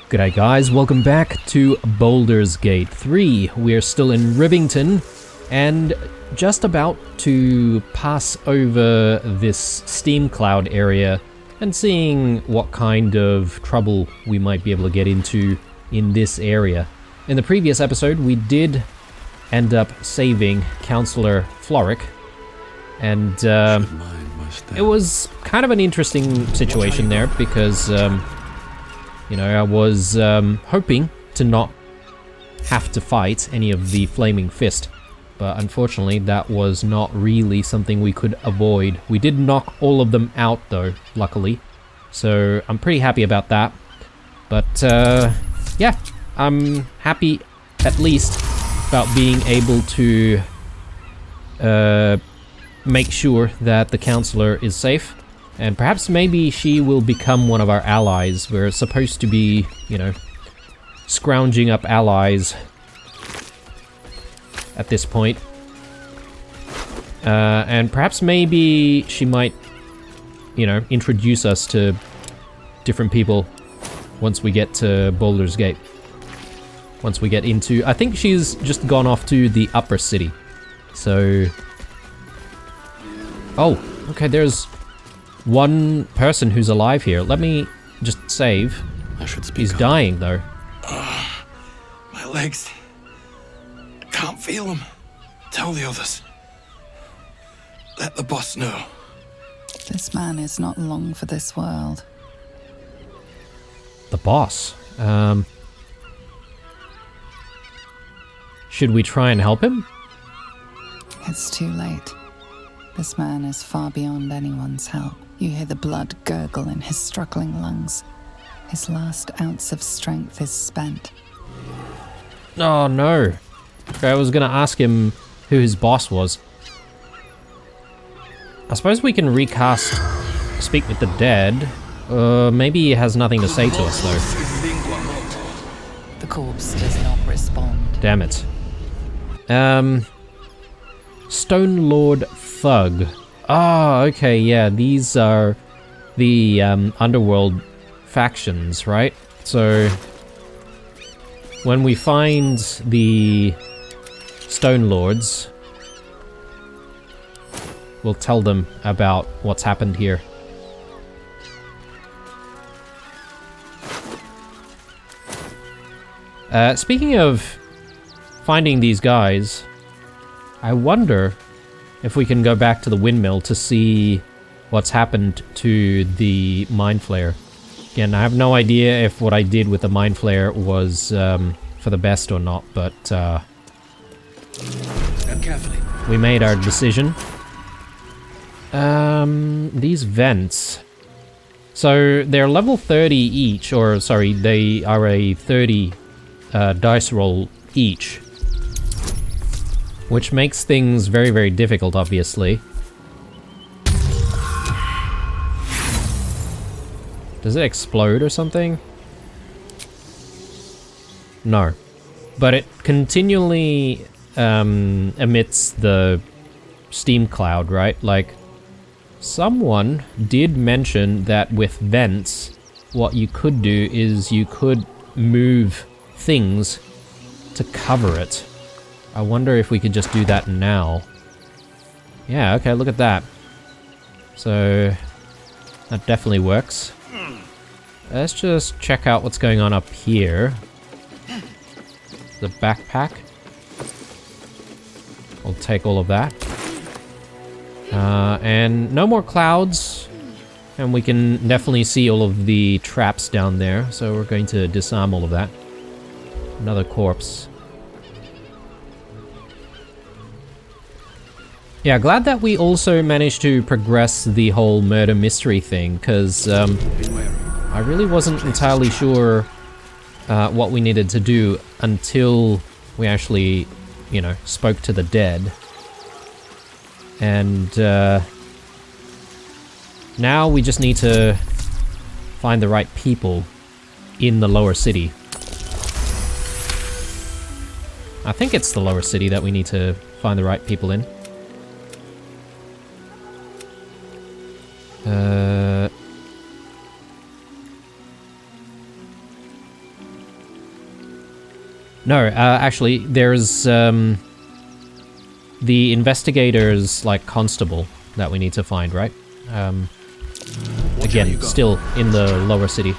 G'day guys, welcome back to Baldur's Gate 3. We're still in Rivington and just about to pass over this steam cloud area and seeing what kind of trouble we might be able to get into in this area. In the previous episode we did end up saving Councillor Floric, and it was kind of an interesting situation there because you know, I was hoping to not have to fight any of the Flaming Fist, but unfortunately that was not really something we could avoid. We did knock all of them out though, luckily, so I'm pretty happy about that. But yeah, I'm happy at least about being able to make sure that the Counselor is safe. And perhaps maybe she will become one of our allies. We're supposed to be, you know, scrounging up allies at this point. And perhaps maybe she might, you know, introduce us to different people once we get to Baldur's Gate. Once we get into... I think she's just gone off to the upper city. So... Oh, okay, there's... one person who's alive here. Let me just save. I should speak. He's dying though. My legs. I can't feel them. Tell the others. Let the boss know. This man is not long for this world. The boss. Should we try and help him? It's too late. This man is far beyond anyone's help. You hear the blood gurgle in his struggling lungs. His last ounce of strength is spent. Oh no. Okay, I was gonna ask him who his boss was. I suppose we can recast Speak with the Dead. Maybe he has nothing to say to us though. The corpse does not respond. Damn it. Stone Lord Thug. Ah, okay, yeah, these are the underworld factions, right? So when we find the Stone Lords, we'll tell them about what's happened here. Speaking of finding these guys, I wonder if we can go back to the windmill to see what's happened to the Mind Flayer. Again, I have no idea if what I did with the Mind Flayer was for the best or not, but we made our decision. These vents. So they're level 30 each, or sorry, they are a 30 dice roll each. Which makes things very, very difficult, obviously. Does it explode or something? No. But it continually emits the steam cloud, right? Like, someone did mention that with vents, what you could do is you could move things to cover it. I wonder if we could just do that now. Yeah, okay, look at that. So, that definitely works. Let's just check out what's going on up here. The backpack. I'll take all of that. And no more clouds. And we can definitely see all of the traps down there. So we're going to disarm all of that. Another corpse. Yeah, glad that we also managed to progress the whole murder mystery thing, because I really wasn't entirely sure what we needed to do until we actually, you know, spoke to the dead. And now we just need to find the right people in the lower city. I think it's the lower city that we need to find the right people in. No, actually, there's the investigator's like constable that we need to find, right? Again, still in the lower city.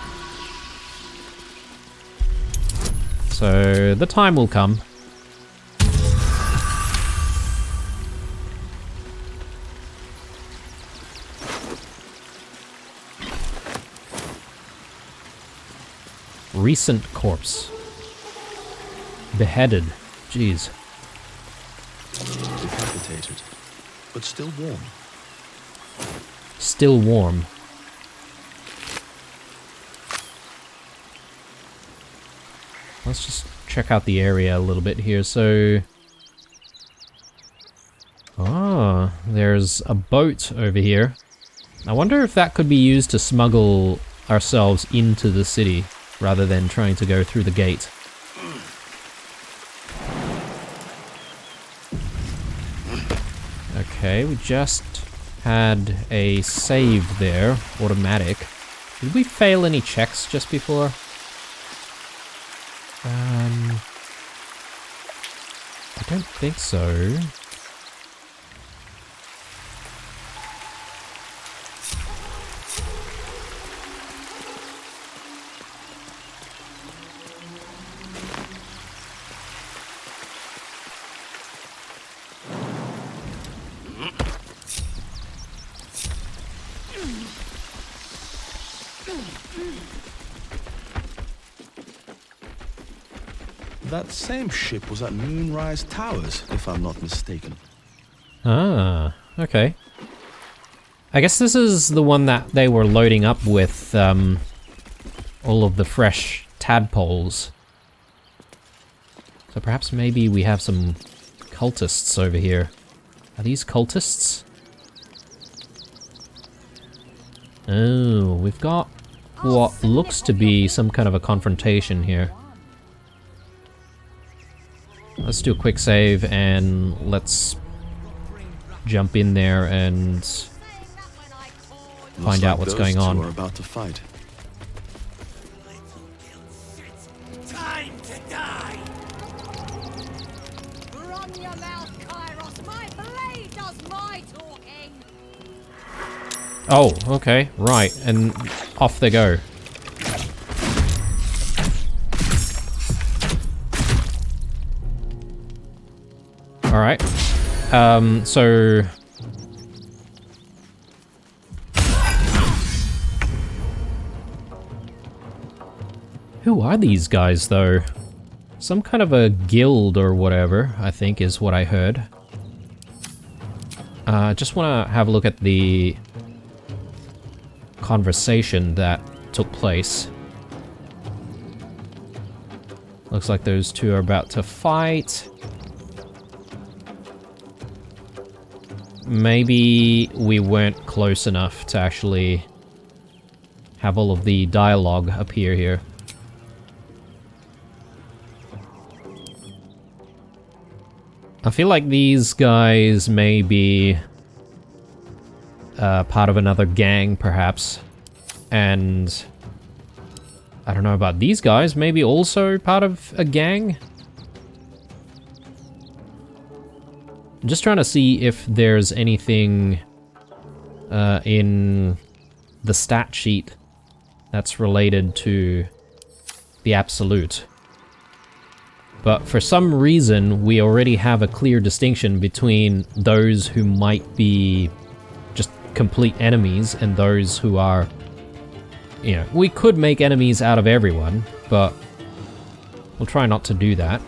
So the time will come. Recent corpse. Beheaded. Jeez. Decapitated, but still warm. Still warm. Let's just check out the area a little bit here. So... ah, there's a boat over here. I wonder if that could be used to smuggle ourselves into the city, rather than trying to go through the gate. Okay, we just had a save there, automatic. Did we fail any checks just before? I don't think so. That same ship was at Moonrise Towers, if I'm not mistaken. Ah, okay. I guess this is the one that they were loading up with all of the fresh tadpoles. So perhaps maybe we have some cultists over here. Are these cultists? Oh, we've got what looks to be some kind of a confrontation here. Let's do a quick save and let's jump in there and find out what's going on. Are about to fight. Time to die. Run your mouth, Kairos. My blade does my talking. Oh, okay, right, and off they go. Alright, so... who are these guys, though? Some kind of a guild or whatever, I think, is what I heard. Just want to have a look at the conversation that took place. Looks like those two are about to fight. Maybe we weren't close enough to actually have all of the dialogue appear here. I feel like these guys may be part of another gang, perhaps. And I don't know about these guys, maybe also part of a gang? I'm just trying to see if there's anything in the stat sheet that's related to the Absolute. But for some reason, we already have a clear distinction between those who might be just complete enemies and those who are, you know, we could make enemies out of everyone, but we'll try not to do that.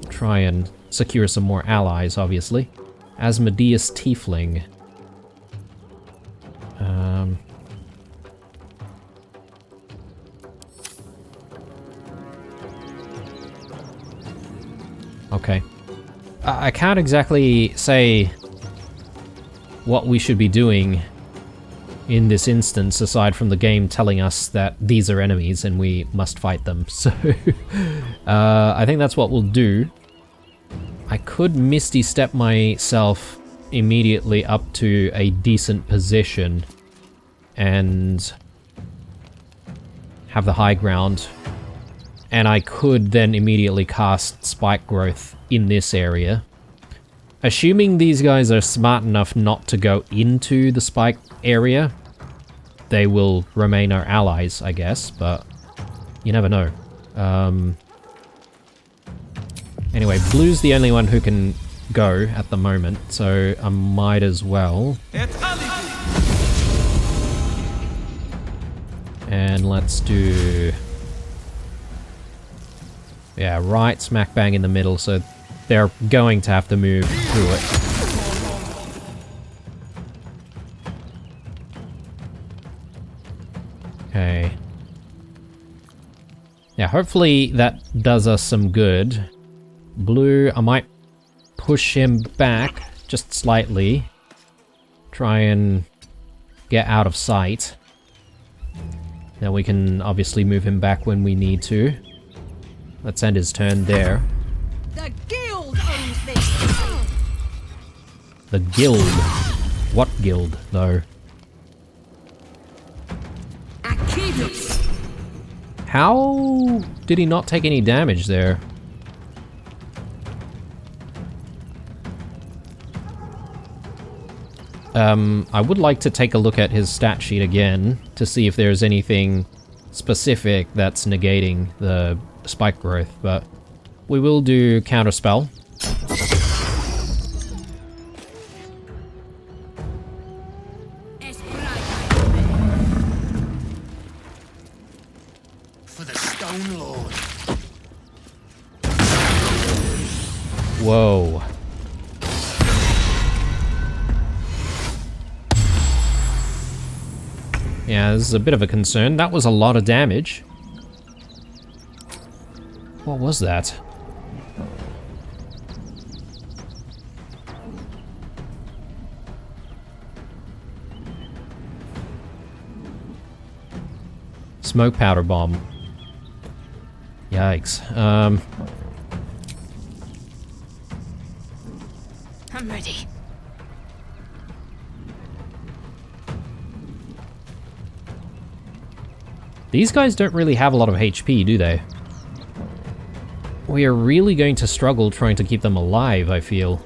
We'll try and secure some more allies, obviously. Asmodeus Tiefling. Okay. I can't exactly say what we should be doing in this instance, aside from the game telling us that these are enemies and we must fight them. So, I think that's what we'll do. I could Misty Step myself immediately up to a decent position and have the high ground and I could then immediately cast Spike Growth in this area. Assuming these guys are smart enough not to go into the spike area, they will remain our allies, I guess, but you never know. Anyway, Blue's the only one who can go at the moment, so I might as well. And let's do... yeah, right smack bang in the middle, so they're going to have to move through it. Okay. Yeah, hopefully that does us some good. Blue, I might push him back just slightly. Try and get out of sight. Then we can obviously move him back when we need to. Let's end his turn there. The guild owns this. The guild. What guild, though? Achilles. How did he not take any damage there? I would like to take a look at his stat sheet again to see if there's anything specific that's negating the spike growth, but we will do counterspell. For the Stone Lord. Whoa. Yeah, this is a bit of a concern. That was a lot of damage. What was that? Smoke powder bomb. Yikes. I'm ready. These guys don't really have a lot of HP, do they? We are really going to struggle trying to keep them alive, I feel.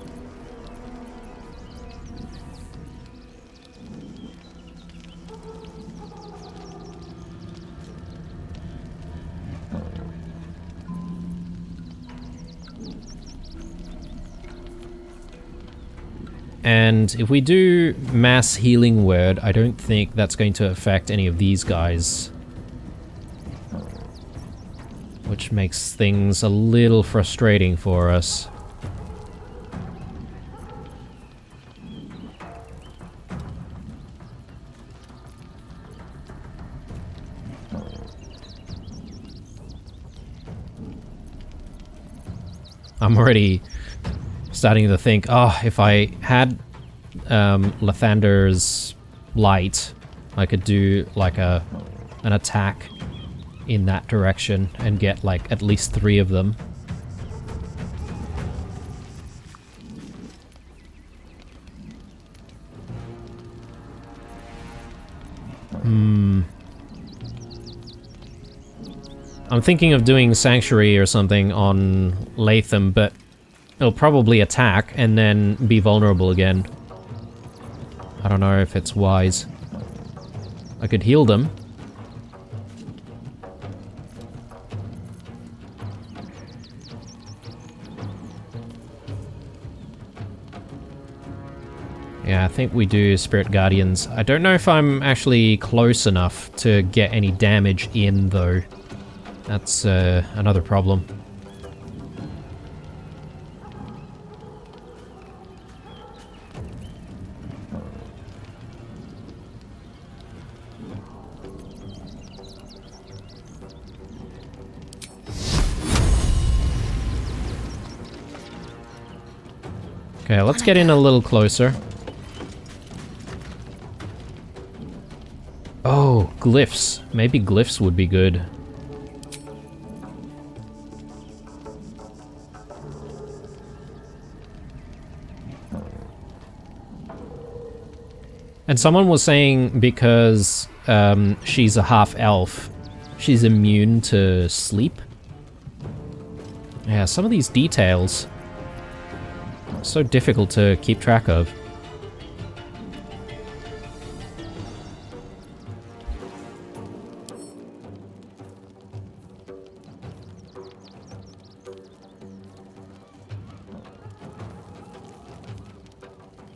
And if we do mass healing word, I don't think that's going to affect any of these guys. Which makes things a little frustrating for us. I'm already starting to think, oh, if I had Lathander's light, I could do like an attack in that direction and get like at least 3 of them. I'm thinking of doing Sanctuary or something on Latham, but it'll probably attack and then be vulnerable again. I don't know if it's wise. I could heal them. Yeah, I think we do Spirit Guardians. I don't know if I'm actually close enough to get any damage in, though. That's another problem. Okay, let's get in a little closer. Oh, glyphs. Maybe glyphs would be good. And someone was saying because she's a half-elf, she's immune to sleep. Yeah, some of these details are so difficult to keep track of.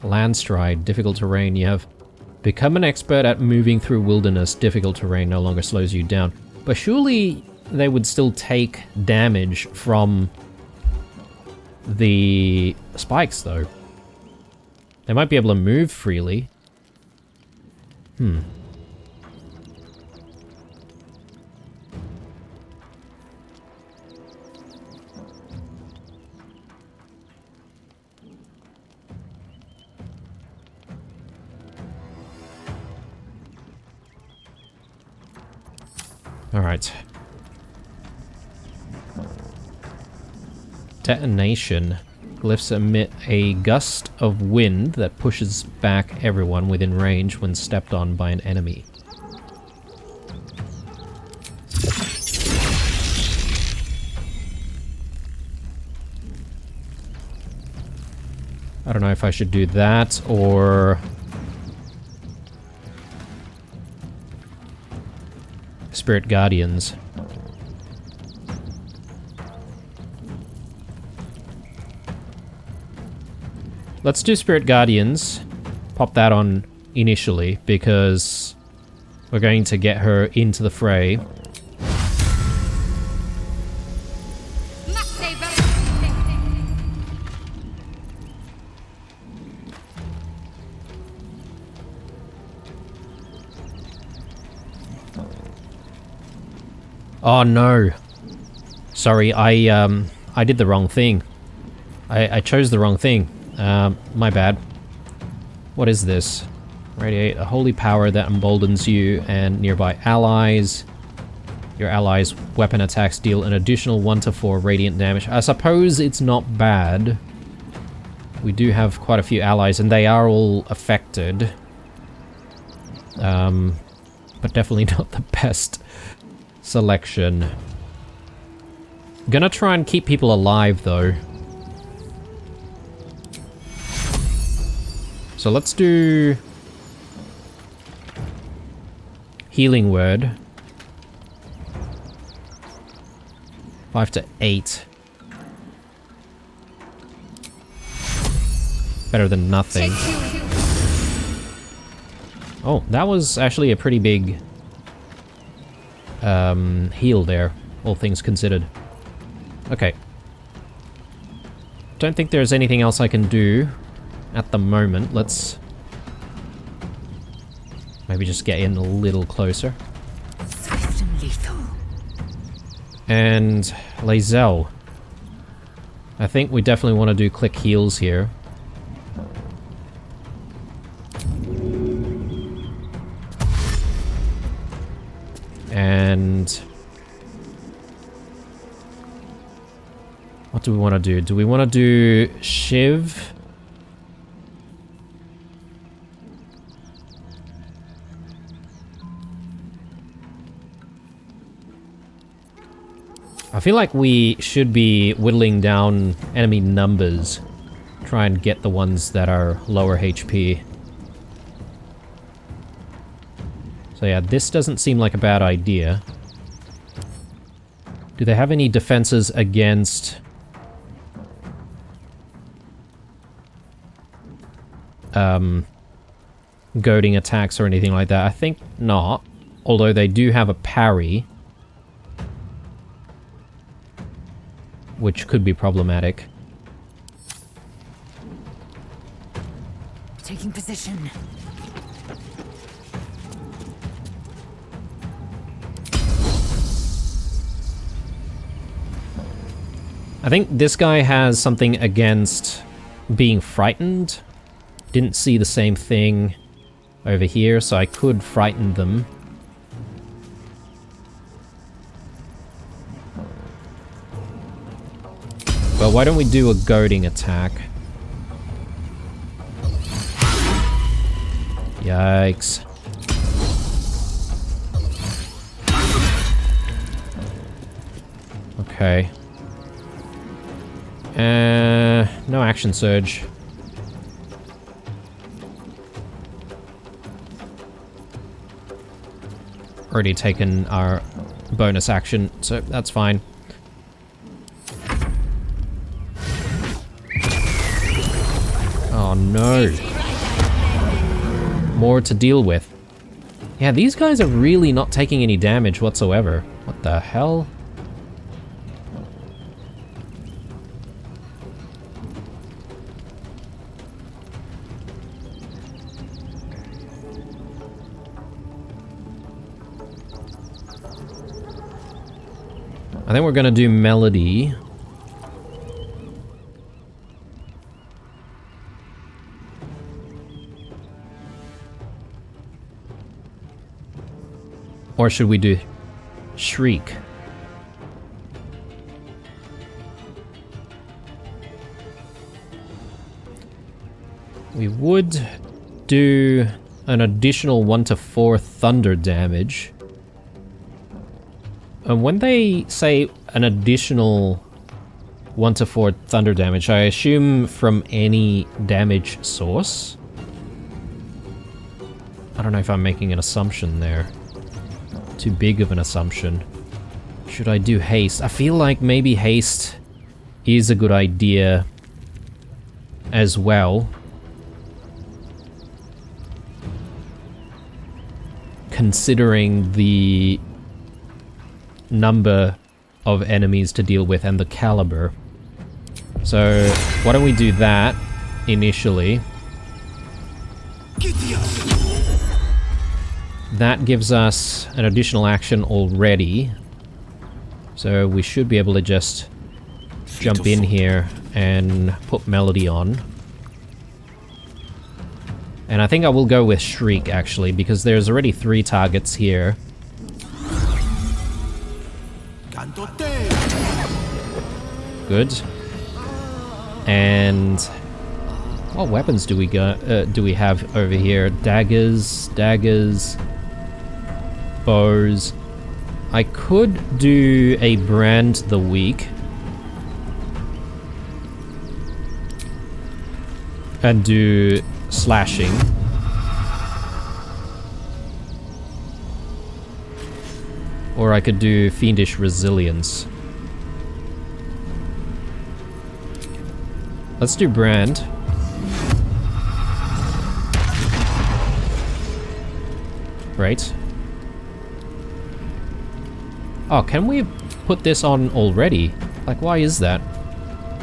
Landstride, difficult terrain. You have become an expert at moving through wilderness. Difficult terrain no longer slows you down. But surely they would still take damage from the spikes, though. They might be able to move freely. Alright. Detonation. Glyphs emit a gust of wind that pushes back everyone within range when stepped on by an enemy. I don't know if I should do that or Spirit Guardians. Let's do Spirit Guardians. Pop that on initially because we're going to get her into the fray. Oh no. Sorry, I did the wrong thing. I chose the wrong thing. My bad. What is this? Radiate a holy power that emboldens you and nearby allies. Your allies' weapon attacks deal an additional 1 to 4 radiant damage. I suppose it's not bad. We do have quite a few allies and they are all affected. But definitely not the best selection. Gonna try and keep people alive though. So let's do Healing Word. 5 to 8. Better than nothing. Oh, that was actually a pretty big heal there, all things considered. Okay. Don't think there's anything else I can do at the moment. Let's maybe just get in a little closer. Swift and lethal. And Lae'zel. I think we definitely want to do click heals here. And what do we want to do? Do we want to do Shiv? I feel like we should be whittling down enemy numbers. Try and get the ones that are lower HP. So yeah, this doesn't seem like a bad idea. Do they have any defenses against goading attacks or anything like that? I think not. Although they do have a parry, which could be problematic. Taking position. I think this guy has something against being frightened. Didn't see the same thing over here, so I could frighten them. But why don't we do a goading attack? Yikes. Okay. No action surge. Already taken our bonus action, so that's fine. Oh no. More to deal with. Yeah, these guys are really not taking any damage whatsoever. What the hell? I think we're gonna do Melody. Or should we do Shriek? We would do an additional 1 to 4 thunder damage. And when they say an additional 1 to 4 thunder damage, I assume from any damage source? I don't know if I'm making an assumption there. Too big of an assumption. Should I do haste? I feel like maybe haste is a good idea as well. Considering the number of enemies to deal with and the caliber. So why don't we do that initially? That gives us an additional action already. So we should be able to just jump in here and put Melody on. And I think I will go with Shriek actually, because there's already 3 targets here. Good. And what weapons do we have over here? Daggers, bows. I could do a Brand the Weak and do slashing. Or I could do Fiendish Resilience. Let's do Brand. Right. Oh, can we put this on already? Like, why is that?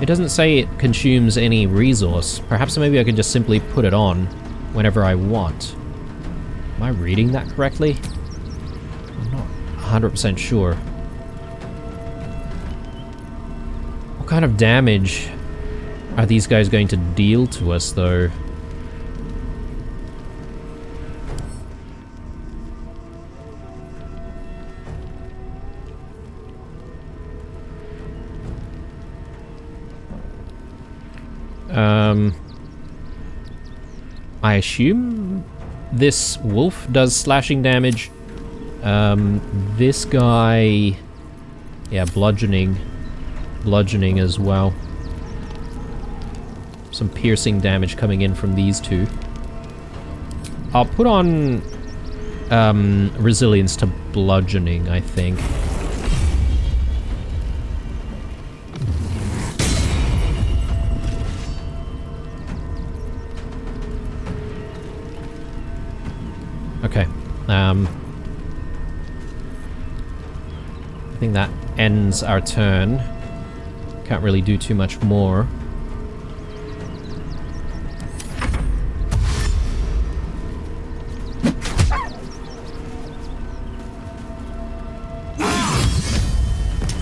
It doesn't say it consumes any resource. Perhaps maybe I can just simply put it on whenever I want. Am I reading that correctly? I'm not 100% sure. What kind of damage are these guys going to deal to us, though? I assume this wolf does slashing damage. This guy... yeah, bludgeoning. Bludgeoning as well. Some piercing damage coming in from these two. I'll put on resilience to bludgeoning, I think. Okay. I think that ends our turn. Can't really do too much more.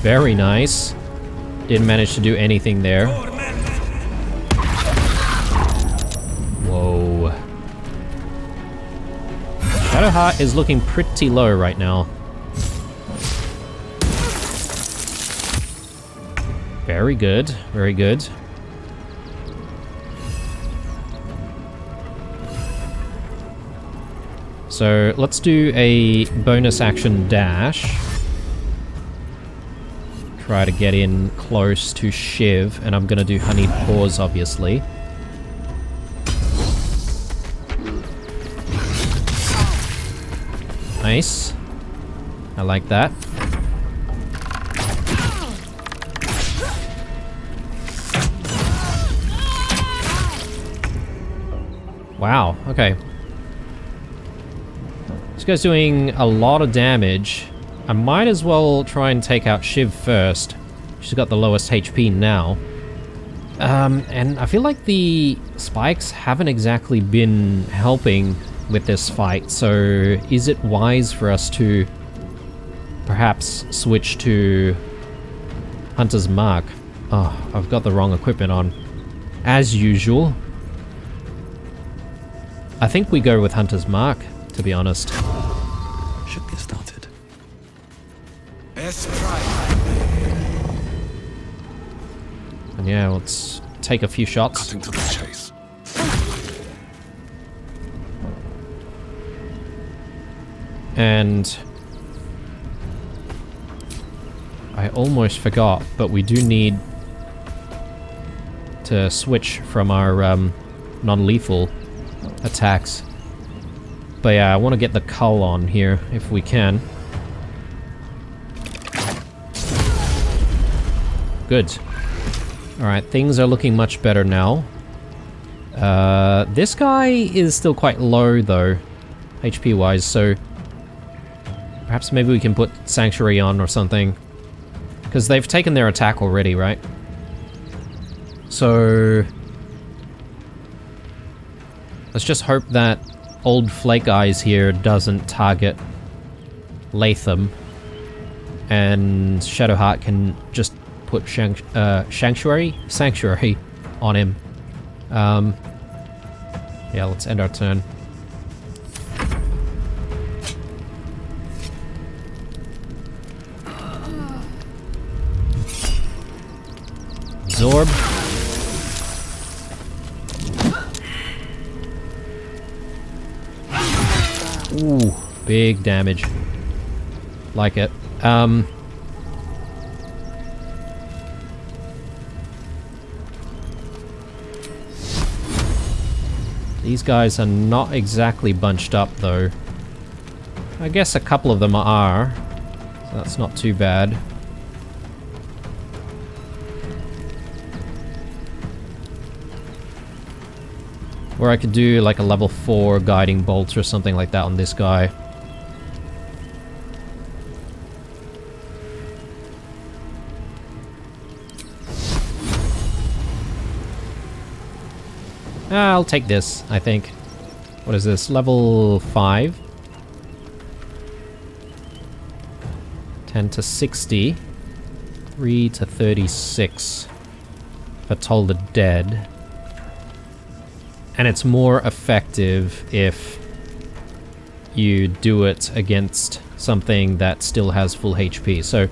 Very nice. Didn't manage to do anything there. Whoa. Shadowheart is looking pretty low right now. Very good, very good. So let's do a bonus action dash. try to get in close to Shiv, and I'm gonna do honeyed paws, obviously. Nice. I like that. Wow, okay. This guy's doing a lot of damage. I might as well try and take out Shiv first. She's got the lowest HP now. And I feel like the spikes haven't exactly been helping with this fight, so is it wise for us to perhaps switch to Hunter's Mark? Oh, I've got the wrong equipment on. As usual. I think we go with Hunter's Mark, to be honest. Should get started. And yeah, let's take a few shots. Cutting to the chase. And I almost forgot, but we do need to switch from our non-lethal attacks. But yeah, I want to get the cull on here if we can. Good. Alright, things are looking much better now. This guy is still quite low though, HP wise, so perhaps maybe we can put Sanctuary on or something. Because they've taken their attack already, right? So let's just hope that old Flake Eyes here doesn't target Latham, and Shadowheart can just put Sanctuary on him. Yeah, let's end our turn. Absorb. Ooh, big damage. Like it. These guys are not exactly bunched up though. I guess a couple of them are, so that's not too bad. Or I could do like a level 4 guiding bolt or something like that on this guy. I'll take this, I think. What is this? Level 5? 10 to 60. 3 to 36. For Toll the Dead. And it's more effective if you do it against something that still has full HP. So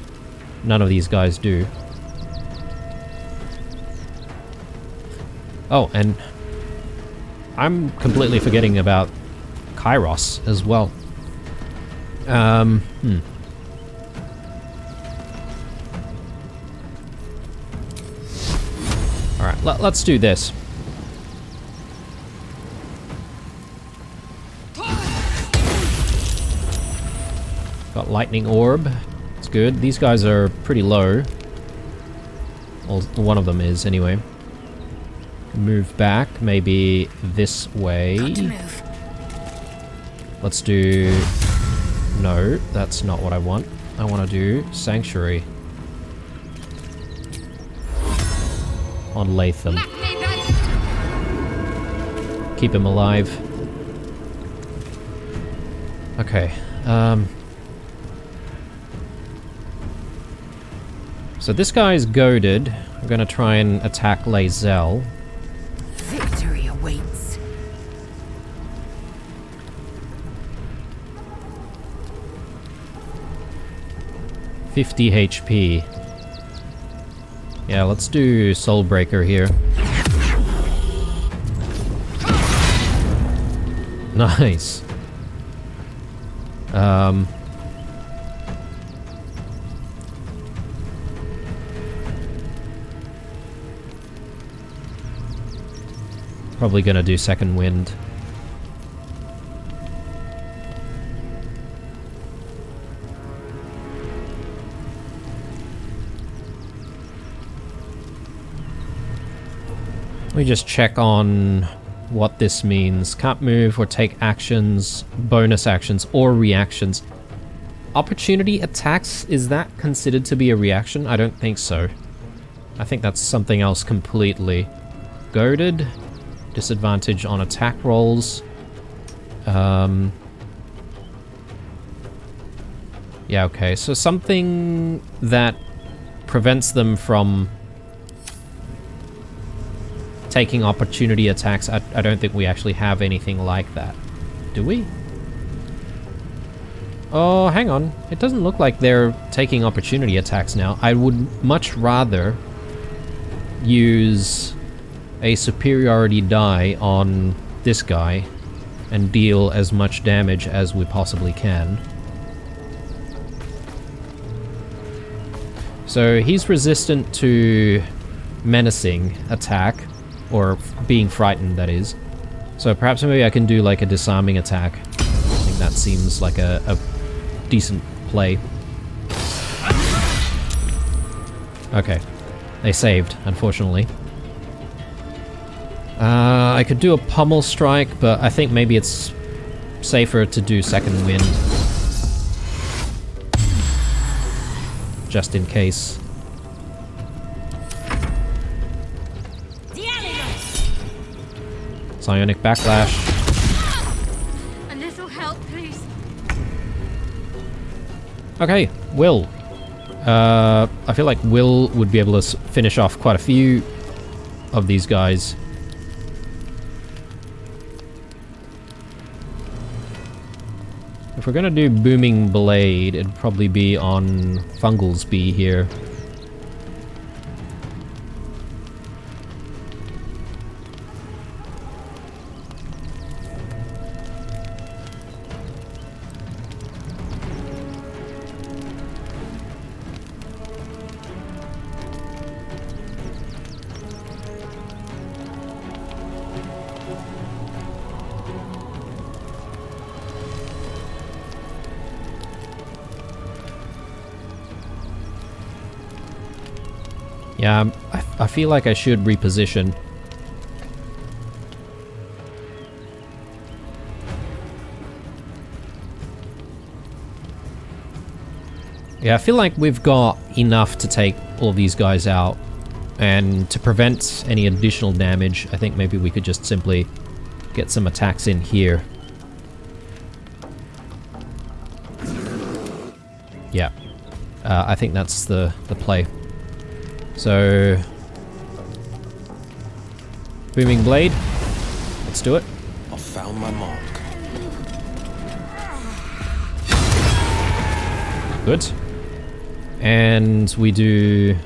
none of these guys do. Oh, and I'm completely forgetting about Kairos as well. Alright, let's do this. Got Lightning Orb. It's good. These guys are pretty low. Well, one of them is, anyway. Move back, maybe this way. Let's do... No, that's not what I want. I want to do Sanctuary. On Latham. Keep him alive. Okay, so this guy's goaded. I'm gonna try and attack Lae'zel. Victory awaits. $50 HP. Yeah, let's do Soulbreaker here. Nice. Probably gonna do second wind. Let me just check on what this means. Can't move or take actions, bonus actions, or reactions. Opportunity attacks, is that considered to be a reaction? I don't think so. I think that's something else completely. Goaded, disadvantage on attack rolls. Yeah, okay, so something that prevents them from taking opportunity attacks. I don't think we actually have anything like that. Do we? Oh, hang on. It doesn't look like they're taking opportunity attacks now. I would much rather use a superiority die on this guy and deal as much damage as we possibly can. So he's resistant to menacing attack, or being frightened, that is. So perhaps maybe I can do like a disarming attack. I think that seems like a decent play. Okay. They saved, unfortunately. I could do a pummel strike, but I think maybe it's safer to do second wind. Just in case. Psionic backlash. A little help, please. Okay, Will. I feel like Will would be able to finish off quite a few of these guys. If we're gonna do Booming Blade, it'd probably be on Fungalsby here. Yeah, I feel like I should reposition. Yeah, I feel like we've got enough to take all these guys out. And to prevent any additional damage, I think maybe we could just simply get some attacks in here. Yeah, I think that's the play. So, Booming Blade, let's do it. I found my mark. Good. And we do...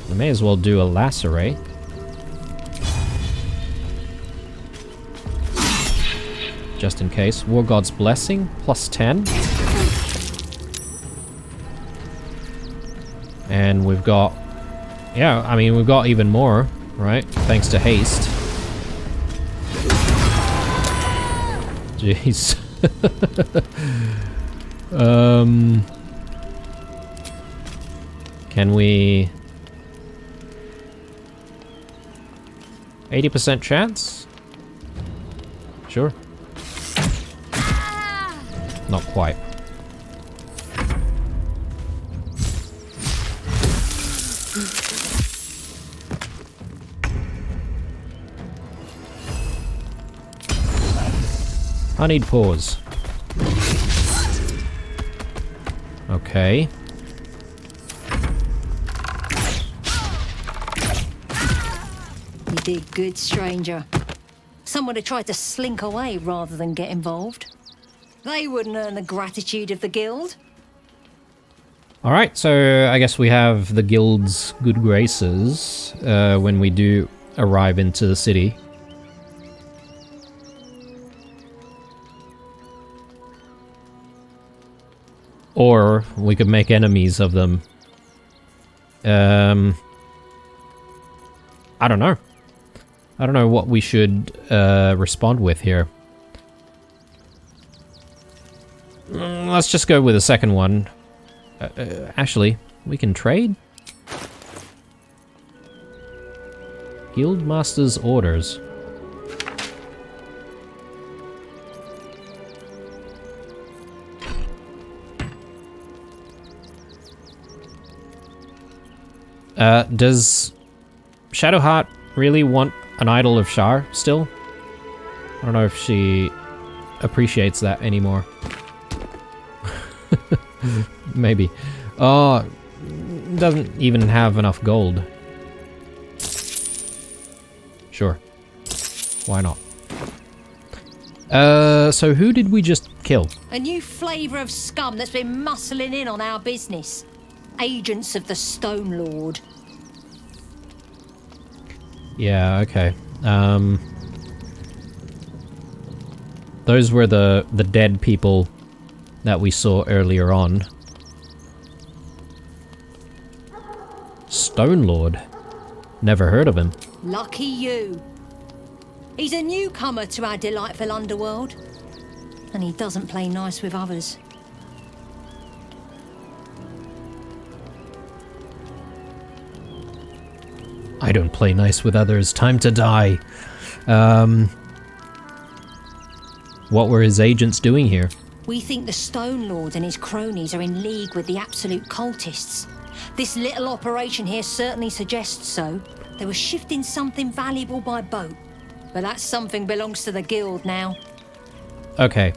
We may as well do a Lacerate. Just in case. War God's Blessing, plus 10. And we've got... Yeah, I mean, we've got even more, right? Thanks to haste. Jeez. Can we... 80% chance? Sure. Not quite. Honeyed Paws. Okay. You did good, stranger. Someone had tried to slink away rather than get involved. They wouldn't earn the gratitude of the guild. Alright, so I guess we have the guild's good graces when we do arrive into the city. Or we could make enemies of them. I don't know. I don't know what we should respond with here. Let's just go with the second one. Actually, we can trade? Guildmaster's orders. Does Shadowheart really want an idol of Shar still? I don't know if she appreciates that anymore. Maybe. Oh, doesn't even have enough gold. Sure. Why not? So who did we just kill? A new flavour of scum that's been muscling in on our business. Agents of the Stone Lord. Yeah, okay. Those were the dead people that we saw earlier on. Stone Lord. Never heard of him. Lucky you. He's a newcomer to our delightful underworld. And he doesn't play nice with others. I don't play nice with others. Time to die. What were his agents doing here? We think the Stone Lord and his cronies are in league with the absolute cultists. This little operation here certainly suggests so. They were shifting something valuable by boat. But that something belongs to the guild now. Okay.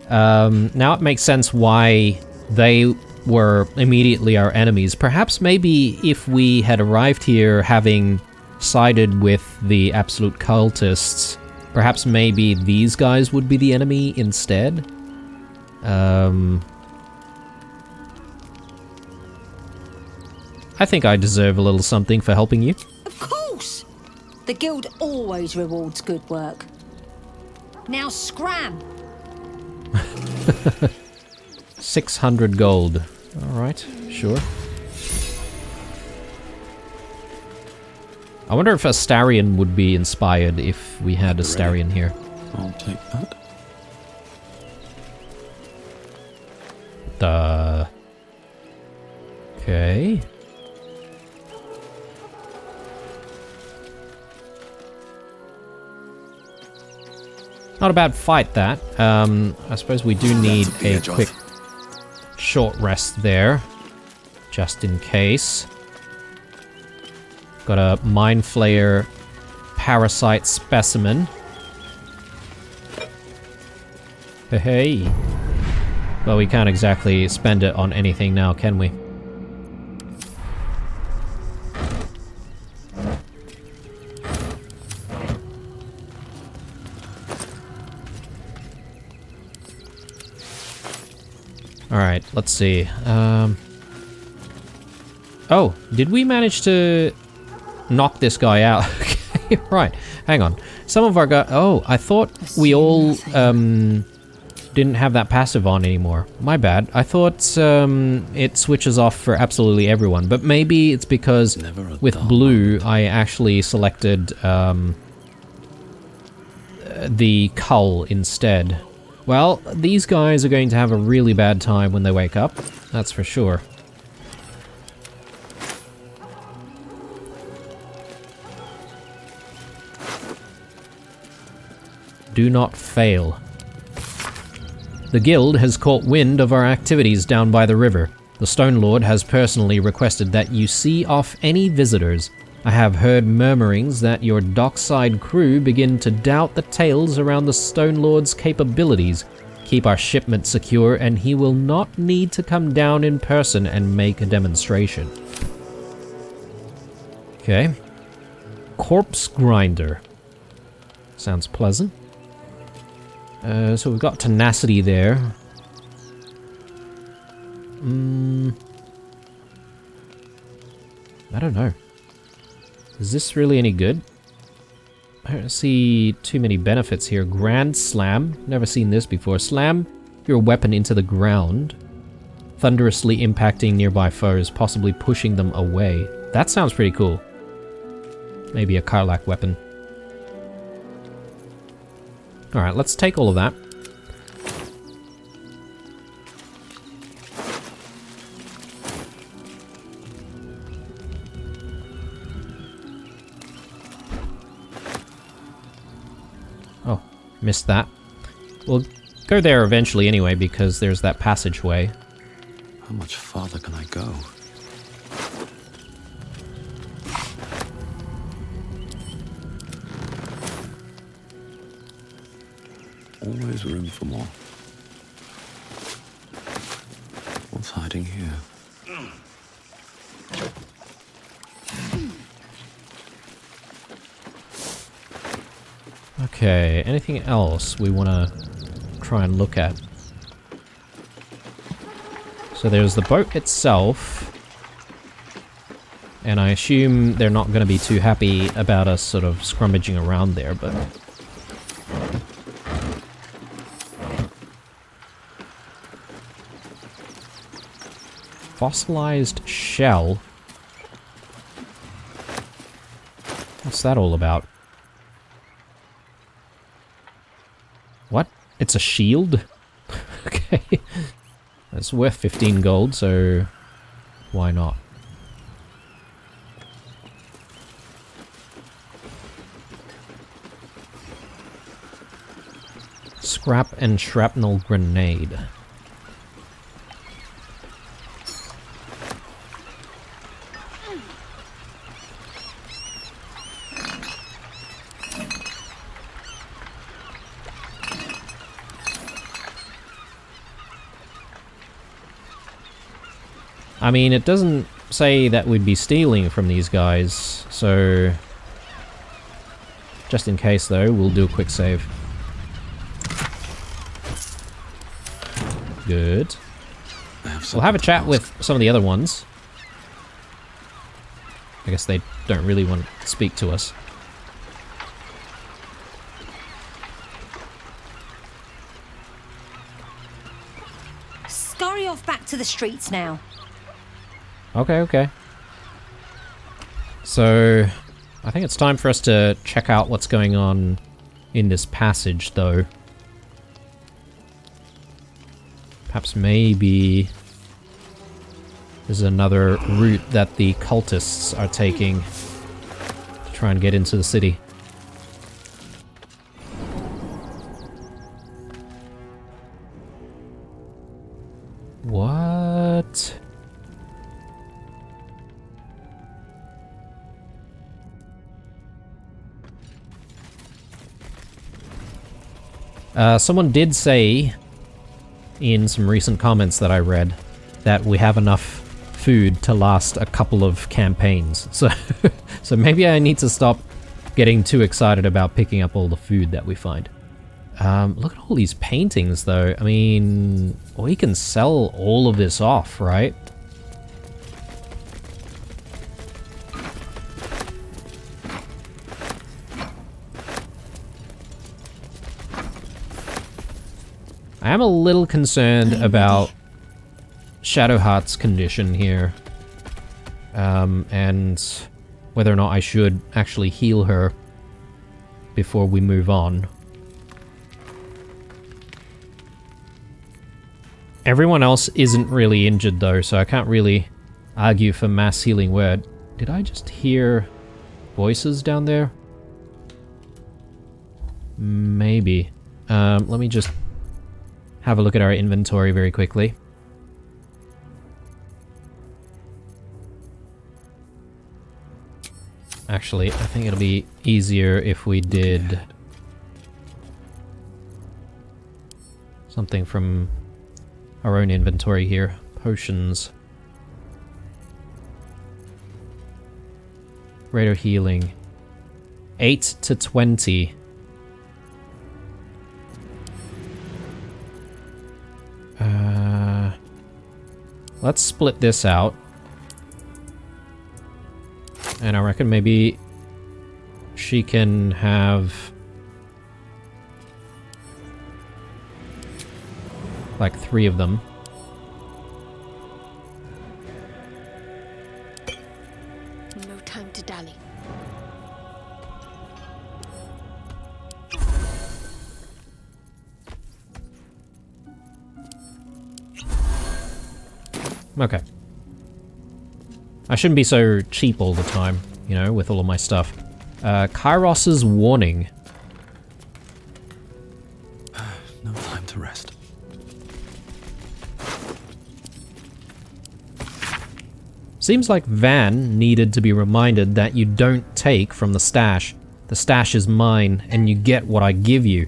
Now it makes sense why they were immediately our enemies. Perhaps maybe if we had arrived here having sided with the absolute cultists, perhaps maybe these guys would be the enemy instead? I think I deserve a little something for helping you. Of course! The guild always rewards good work. Now scram! 600 gold. Alright, sure. I wonder if Astarion would be inspired if we had Astarion here. I'll take that. Okay. Not a bad fight, that. I suppose we do need a quick short rest there. Just in case. Got a Mind Flayer Parasite Specimen. Hey. Well, we can't exactly spend it on anything now, can we? Alright, let's see. Oh, did we manage to knock this guy out? Okay, right. Hang on. Some of our guys... Oh, I thought we all didn't have that passive on anymore. My bad. I thought it switches off for absolutely everyone. But maybe it's because with blue, I actually selected the cull instead. Well, these guys are going to have a really bad time when they wake up. That's for sure. Do not fail. The guild has caught wind of our activities down by the river. The Stone Lord has personally requested that you see off any visitors. I have heard murmurings that your dockside crew begin to doubt the tales around the Stone Lord's capabilities. Keep our shipment secure and he will not need to come down in person and make a demonstration. Okay. Corpse Grinder. Sounds pleasant. So we've got tenacity there. I don't know. Is this really any good? I don't see too many benefits here. Grand Slam. Never seen this before. Slam your weapon into the ground, thunderously impacting nearby foes, possibly pushing them away. That sounds pretty cool. Maybe a Karlak weapon. Alright, let's take all of that. Oh, missed that. We'll go there eventually anyway, because there's that passageway. How much farther can I go? Always room for more. What's hiding here? Okay, anything else we want to try and look at? So there's the boat itself. And I assume they're not going to be too happy about us sort of scrummaging around there, but... Fossilized shell? What's that all about? What? It's a shield? Okay. It's worth 15 gold, so why not? Scrap and shrapnel grenade. I mean, it doesn't say that we'd be stealing from these guys, so... Just in case, though, we'll do a quick save. Good. We'll have a chat with some of the other ones. I guess they don't really want to speak to us. Scurry off back to the streets now. Okay, okay. So, I think it's time for us to check out what's going on in this passage, though. Perhaps maybe there's another route that the cultists are taking to try and get into the city. What? Someone did say in some recent comments that I read that we have enough food to last a couple of campaigns. So maybe I need to stop getting too excited about picking up all the food that we find. Look at all these paintings though. I mean, we can sell all of this off, right? I am a little concerned about Shadowheart's condition here. And whether or not I should actually heal her before we move on. Everyone else isn't really injured though, so I can't really argue for mass healing word. Did I just hear voices down there? Maybe. Let me just have a look at our inventory very quickly. Actually, I think it'll be easier if we did something from our own inventory here. Potions. Rate of healing. 8 to 20. Let's split this out. And I reckon maybe she can have like 3 of them. No time to dally. Okay. I shouldn't be so cheap all the time, you know, with all of my stuff. Kairos's warning. No time to rest. Seems like Van needed to be reminded that you don't take from the stash. The stash is mine, and you get what I give you.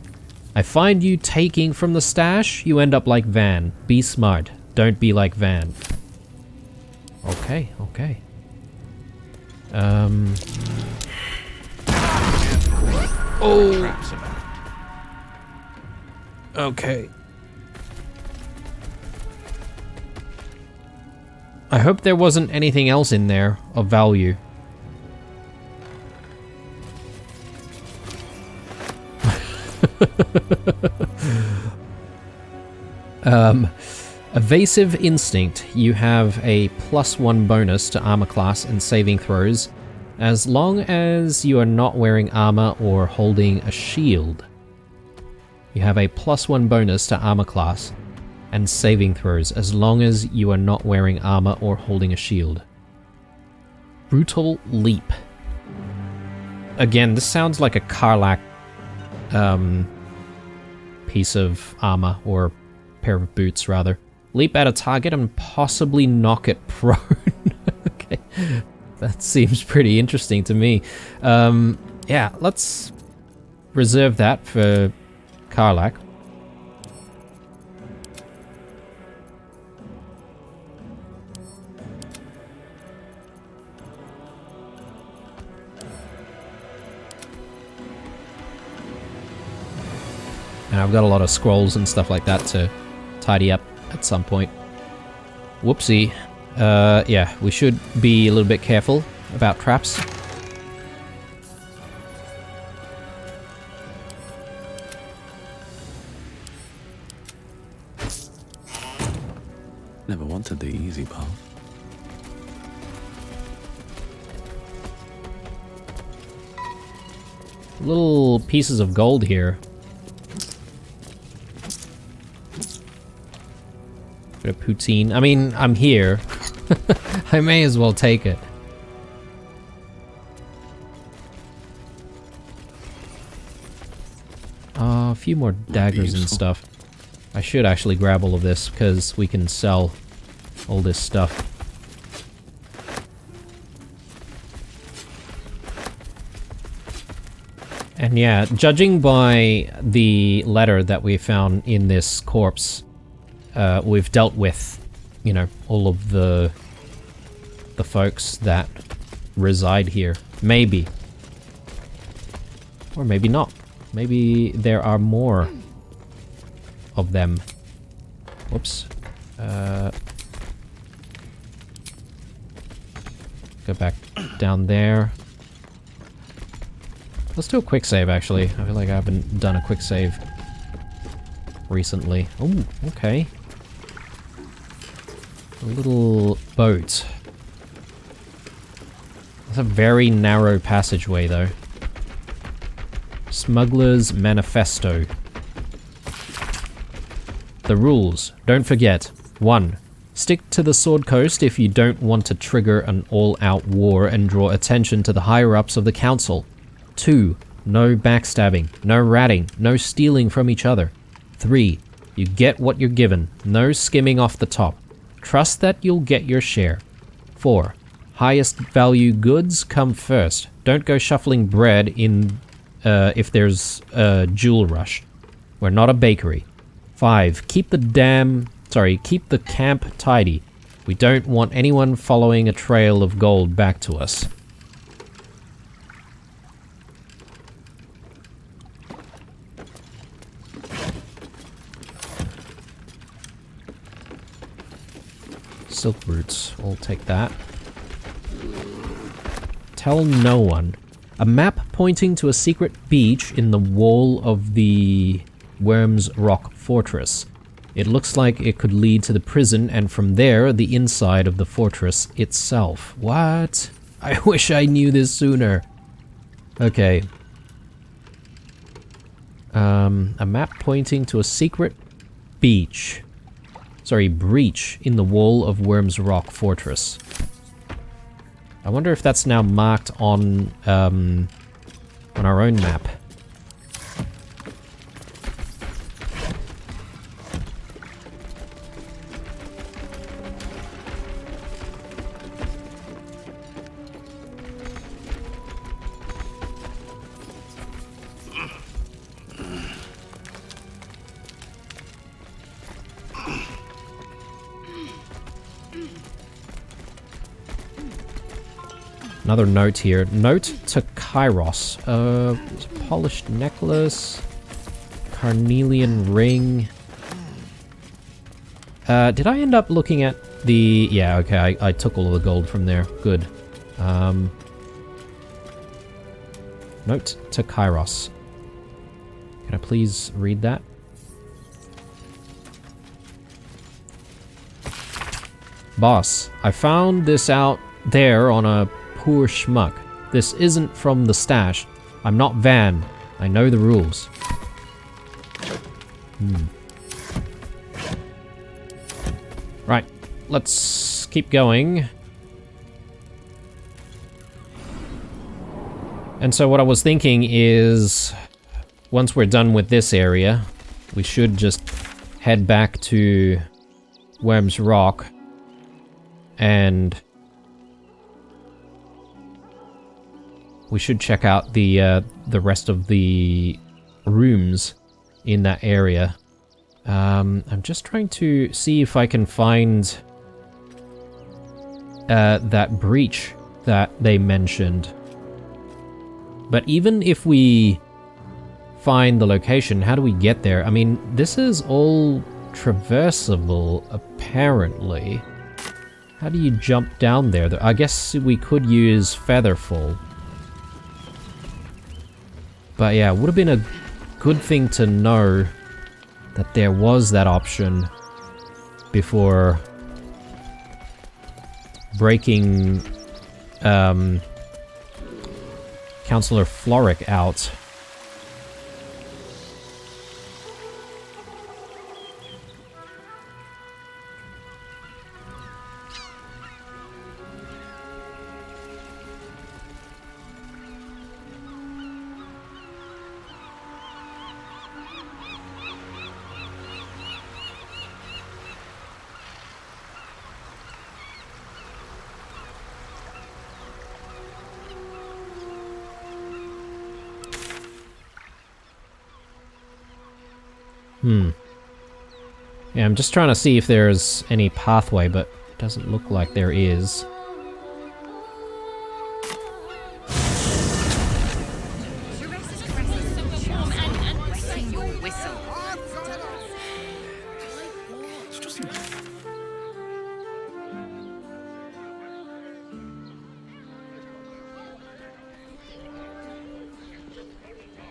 I find you taking from the stash, you end up like Van. Be smart. Don't be like Van. Okay, okay. Oh! Okay. I hope there wasn't anything else in there of value. Evasive Instinct. You have a +1 bonus to armor class and saving throws, as long as you are not wearing armor or holding a shield. You have a +1 bonus to armor class and saving throws, as long as you are not wearing armor or holding a shield. Brutal Leap. Again, this sounds like a Karlach piece of armor, or pair of boots, rather. Leap at a target and possibly knock it prone. Okay, that seems pretty interesting to me. Yeah, let's reserve that for Karlach. And I've got a lot of scrolls and stuff like that to tidy up at some point. Whoopsie. Yeah, we should be a little bit careful about traps. Never wanted the easy path. Little pieces of gold here. Bit of poutine. I mean, I'm here. I may as well take it. A few more daggers and stuff. I should actually grab all of this, because we can sell all this stuff. And yeah, judging by the letter that we found in this corpse, we've dealt with, you know, all of the folks that reside here. Maybe. Or maybe not. Maybe there are more of them. Whoops. Go back down there. Let's do a quick save, actually. I feel like I haven't done a quick save recently. Oh, okay. A little boat. It's a very narrow passageway, though. Smuggler's Manifesto. The rules. Don't forget. 1. Stick to the Sword Coast if you don't want to trigger an all-out war and draw attention to the higher-ups of the Council. 2. No backstabbing, no ratting, no stealing from each other. 3. You get what you're given, no skimming off the top. Trust that you'll get your share. 4. Highest value goods come first. Don't go shuffling bread in if there's a jewel rush. We're not a bakery. 5. Keep the camp tidy. We don't want anyone following a trail of gold back to us. Silk roots, we'll take that. Tell no one. A map pointing to a secret beach in the wall of the Worm's Rock Fortress. It looks like it could lead to the prison, and from there, the inside of the fortress itself. What? I wish I knew this sooner. Okay. A map pointing to a secret beach. Sorry, breach in the wall of Worm's Rock Fortress. I wonder if that's now marked on our own map. Another note here. Note to Kairos. Polished necklace. Carnelian ring. Did I end up looking at the... Yeah, okay, I took all of the gold from there. Good. Note to Kairos. Can I please read that? Boss, I found this out there on a poor schmuck. This isn't from the stash. I'm not Van. I know the rules. Right, let's keep going. And so what I was thinking is, once we're done with this area, we should just head back to Worm's Rock and we should check out the rest of the rooms in that area. I'm just trying to see if I can find that breach that they mentioned. But even if we find the location, how do we get there? I mean, this is all traversable, apparently. How do you jump down there? I guess we could use Featherfall. But yeah, it would have been a good thing to know that there was that option before breaking Counselor Floric out. Yeah, I'm just trying to see if there's any pathway, but it doesn't look like there is.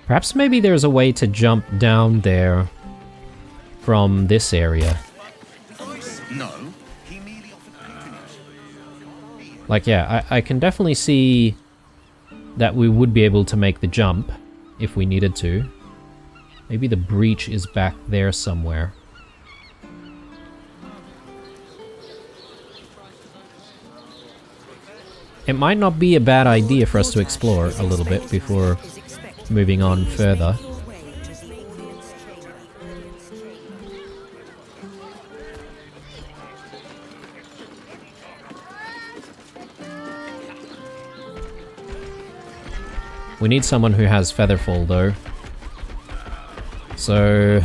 Perhaps maybe there's a way to jump down there from this area. No. Like, yeah, I can definitely see that we would be able to make the jump if we needed to. Maybe the breach is back there somewhere. It might not be a bad idea for us to explore a little bit before moving on further. We need someone who has Featherfall, though. So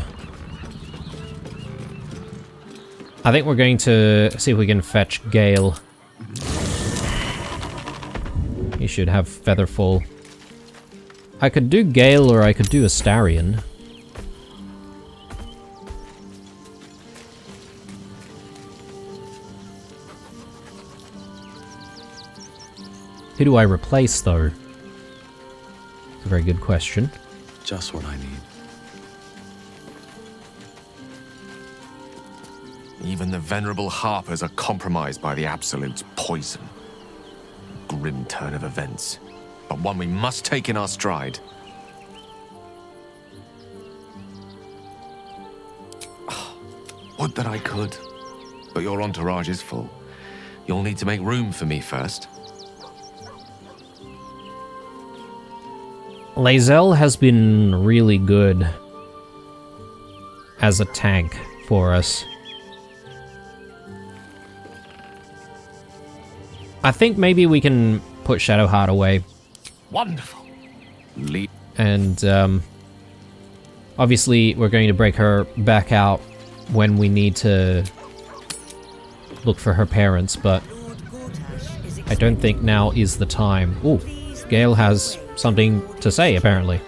I think we're going to see if we can fetch Gale. He should have Featherfall. I could do Gale or I could do Astarion. Who do I replace, though? A very good question. Just what I need. Even the venerable Harpers are compromised by the Absolute's poison. Grim turn of events, but one we must take in our stride. Would that I could. but your entourage is full. You'll need to make room for me first. Lae'zel has been really good as a tank for us. I think maybe we can put Shadowheart away. Wonderful. And obviously we're going to break her back out when we need to look for her parents, but I don't think now is the time. Ooh, Gale has something to say, apparently.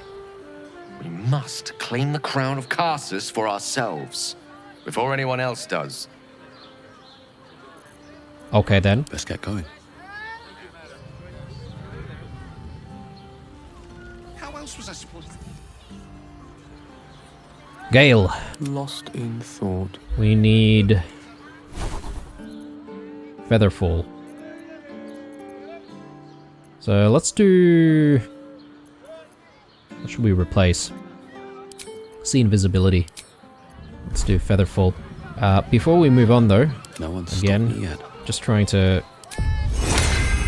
We must claim the crown of Karsus for ourselves, before anyone else does. Okay then. Let's get going. How else was I supposed to... Gale, Lost in thought. we need Featherfall. So let's do... What should we replace? See invisibility. Let's do Featherfall. Before we move on though, No one's stopped me again, yet. just trying to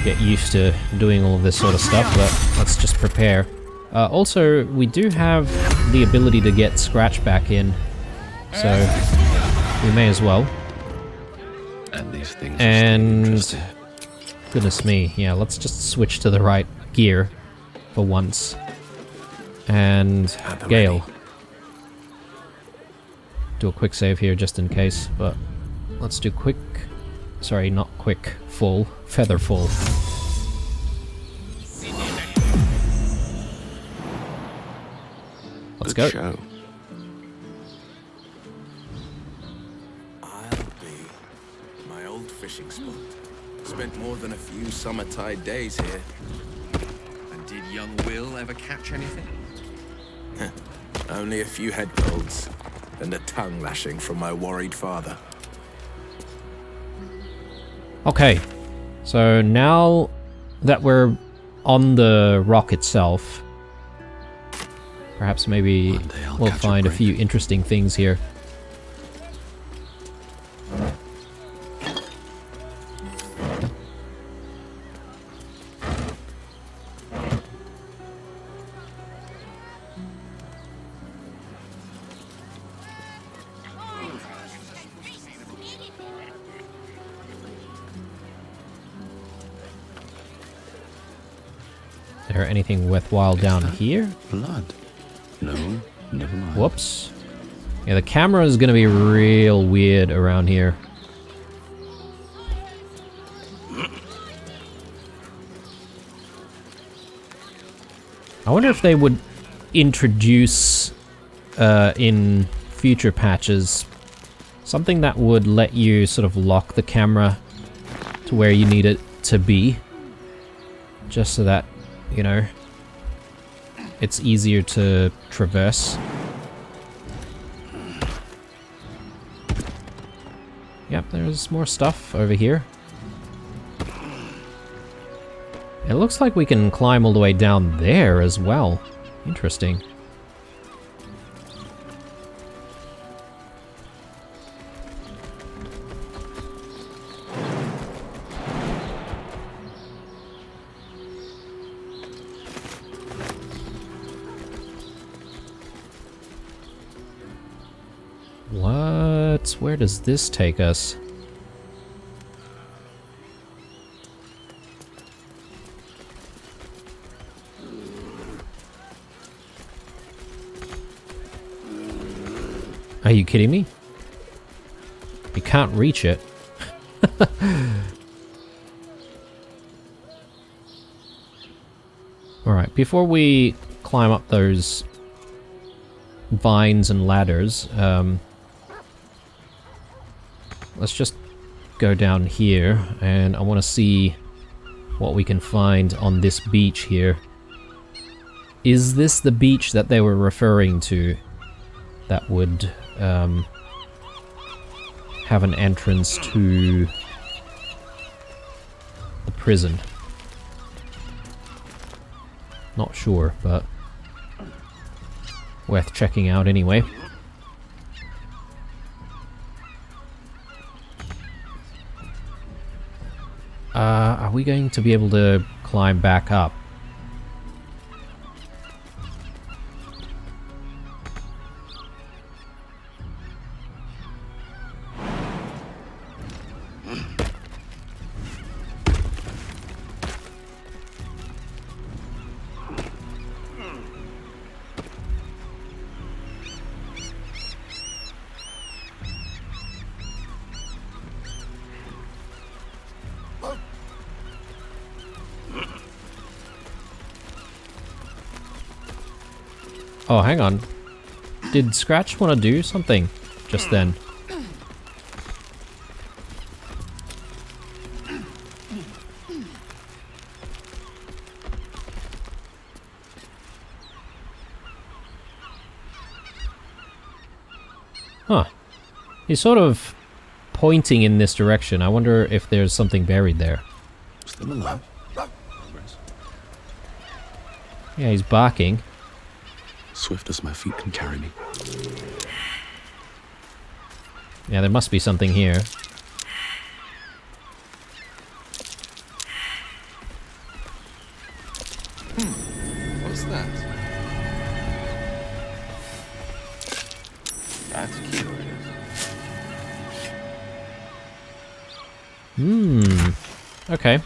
get used to doing all of this sort of stuff, but let's just prepare. Also, we do have the ability to get Scratch back in, so we may as well. And these things are And interesting. goodness me, yeah, let's just switch to the right gear for once. And At the Gale. ready. Do a quick save here just in case, but let's do quick... Sorry, not quick, full. Featherfall. Let's Good go. show. I'll be my old fishing spot. Spent more than a few summer-tide days here. And did young Will ever catch anything? Only a few head colds and a tongue lashing from my worried father. Okay, so now that we're on the rock itself, perhaps maybe One day I'll we'll catch a find a break. few interesting things here. Is there anything worthwhile down here? Blood. No, never mind. Whoops. Yeah, the camera is gonna be real weird around here. I wonder if they would introduce in future patches something that would let you sort of lock the camera to where you need it to be, just so that, you know, it's easier to traverse. Yep, there's more stuff over here. It looks like we can climb all the way down there as well. Interesting. What? Where does this take us? Are you kidding me? You can't reach it. Alright, before we climb up those vines and ladders, let's just go down here, and I want to see what we can find on this beach here. Is this the beach that they were referring to that would have an entrance to the prison? Not sure, but worth checking out anyway. Are we going to be able to climb back up? Oh, hang on. Did Scratch want to do something just then? Huh. He's sort of pointing in this direction. I wonder if there's something buried there. Still alive. Yeah, he's barking. Swift as my feet can carry me. Yeah, there must be something here. What's that? That's curious. Okay.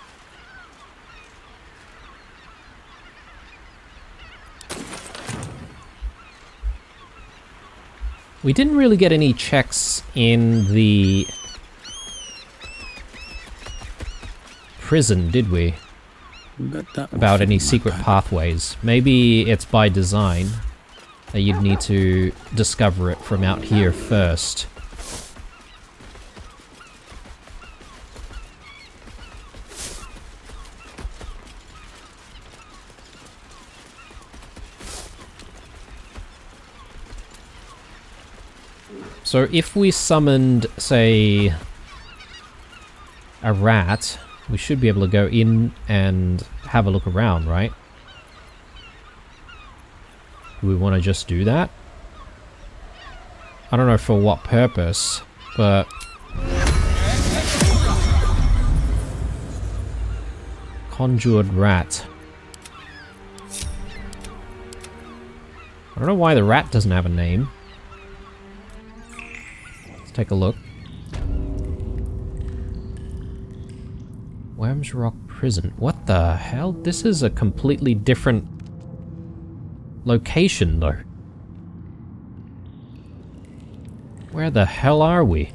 We didn't really get any checks in the prison, did we? About any secret pathways. Maybe it's by design that you'd need to discover it from out here first. So if we summoned, say, a rat, we should be able to go in and have a look around, right? Do we want to just do that? I don't know for what purpose, but... Conjured rat. I don't know why the rat doesn't have a name. Take a look. Worms Rock Prison. What the hell? This is a completely different location, though. Where the hell are we?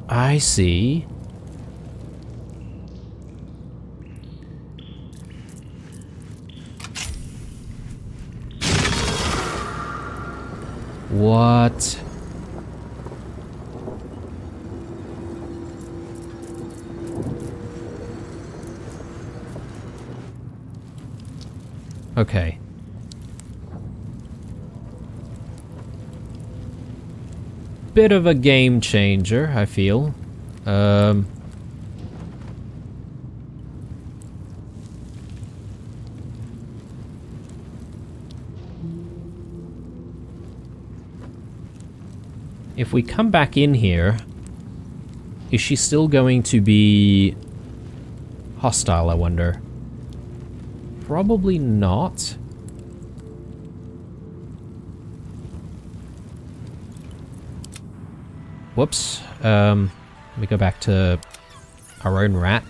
I see. What? Okay. Bit of a game changer, I feel. If we come back in here, is she still going to be hostile, I wonder? Probably not. Whoops. Let me go back to our own rat.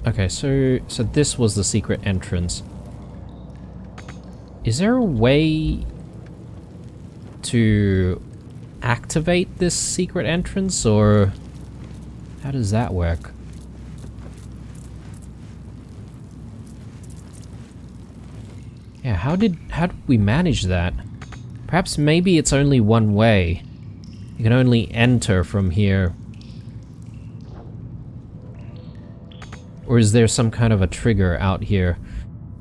Okay, so this was the secret entrance. Is there a way to activate this secret entrance, or how does that work? Yeah, how did we manage that? Perhaps maybe it's only one way. You can only enter from here. Or is there some kind of a trigger out here?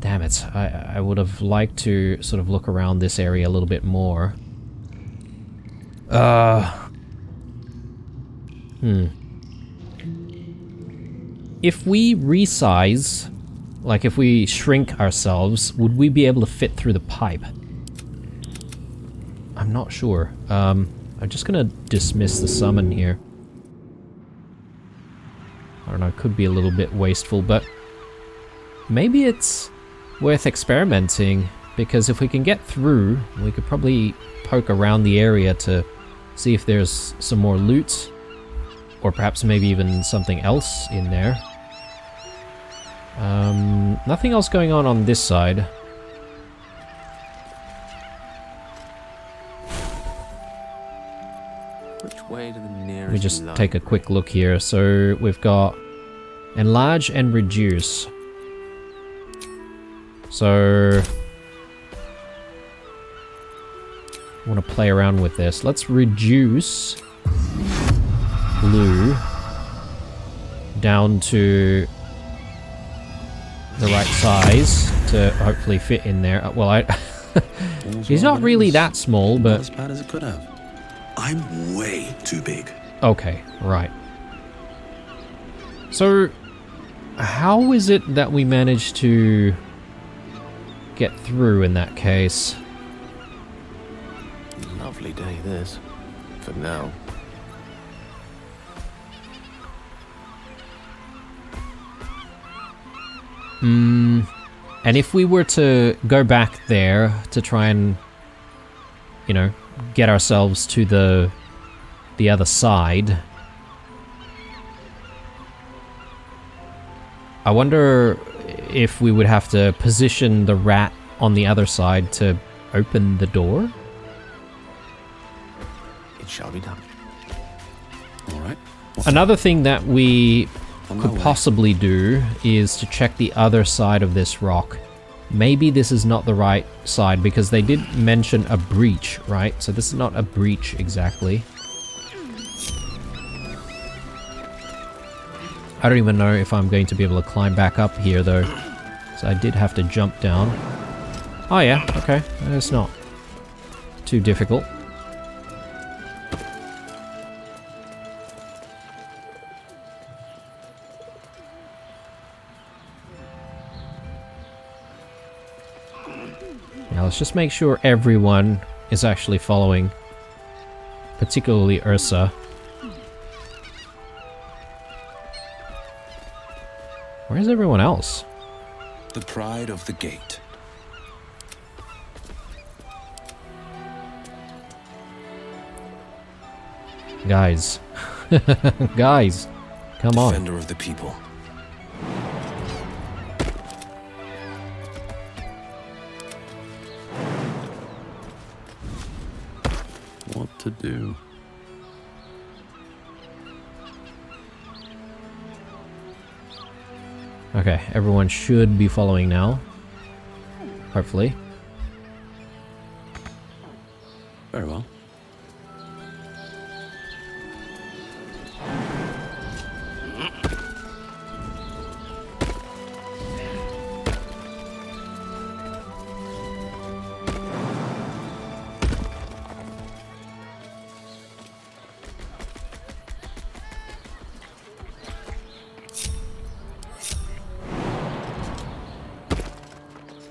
Damn it, I would have liked to sort of look around this area a little bit more. If we resize, like if we shrink ourselves, would we be able to fit through the pipe? I'm not sure. I'm just gonna dismiss the summon here. I don't know, it could be a little bit wasteful, but maybe it's worth experimenting, because if we can get through, we could probably poke around the area to see if there's some more loot, or perhaps maybe even something else in there. Nothing else going on this side. Which way to the nearest Let me just line? take a quick look here. So we've got enlarge and reduce. So I want to play around with this. Let's reduce blue down to the right size to hopefully fit in there. Well, he's not really that small, Not but as bad as it could have. I'm way too big. okay, right. So how is it that we managed to get through in that case? Lovely day, this. For now. And if we were to go back there to try and, you know, get ourselves to the other side, I wonder if we would have to position the rat on the other side to open the door? It shall be done. All right. Another thing that we On my could way. possibly do is to check the other side of this rock. Maybe this is not the right side, because they did mention a breach, right? So this is not a breach exactly. I don't even know if I'm going to be able to climb back up here though. So I did have to jump down. Oh yeah, okay. It's not too difficult. Now let's just make sure everyone is actually following, particularly Ursa. Where's everyone else? The pride of the gate. Guys. Guys. Come on. Defender of the people. What to do? Okay, everyone should be following now. Hopefully. Very well.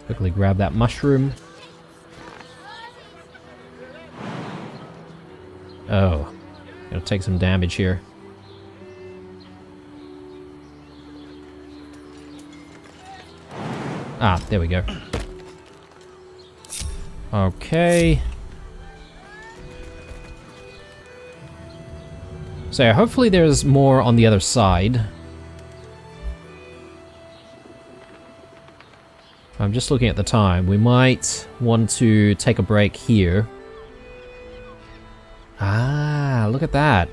Quickly grab that mushroom. Oh. Gonna take some damage here. Ah, there we go. Okay. So yeah, hopefully there's more on the other side. I'm just looking at the time. We might want to take a break here. Ah, look at that.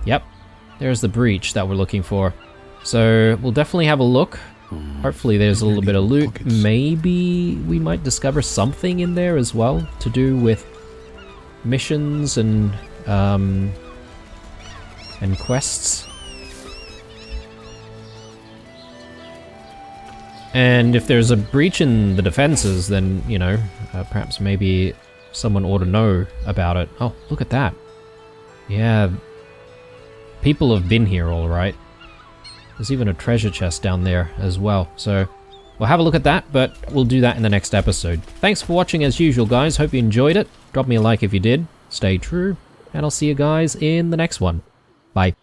Yep, there's the breach that we're looking for. So we'll definitely have a look. Hopefully there's a little bit of loot. Pockets. Maybe we might discover something in there as well to do with missions and quests. And if there's a breach in the defenses, then, you know, perhaps maybe someone ought to know about it. Oh, look at that. Yeah, people have been here all right. There's even a treasure chest down there as well, so we'll have a look at that, but we'll do that in the next episode. Thanks for watching as usual, guys. Hope you enjoyed it. Drop me a like if you did. Stay true, and I'll see you guys in the next one. Bye.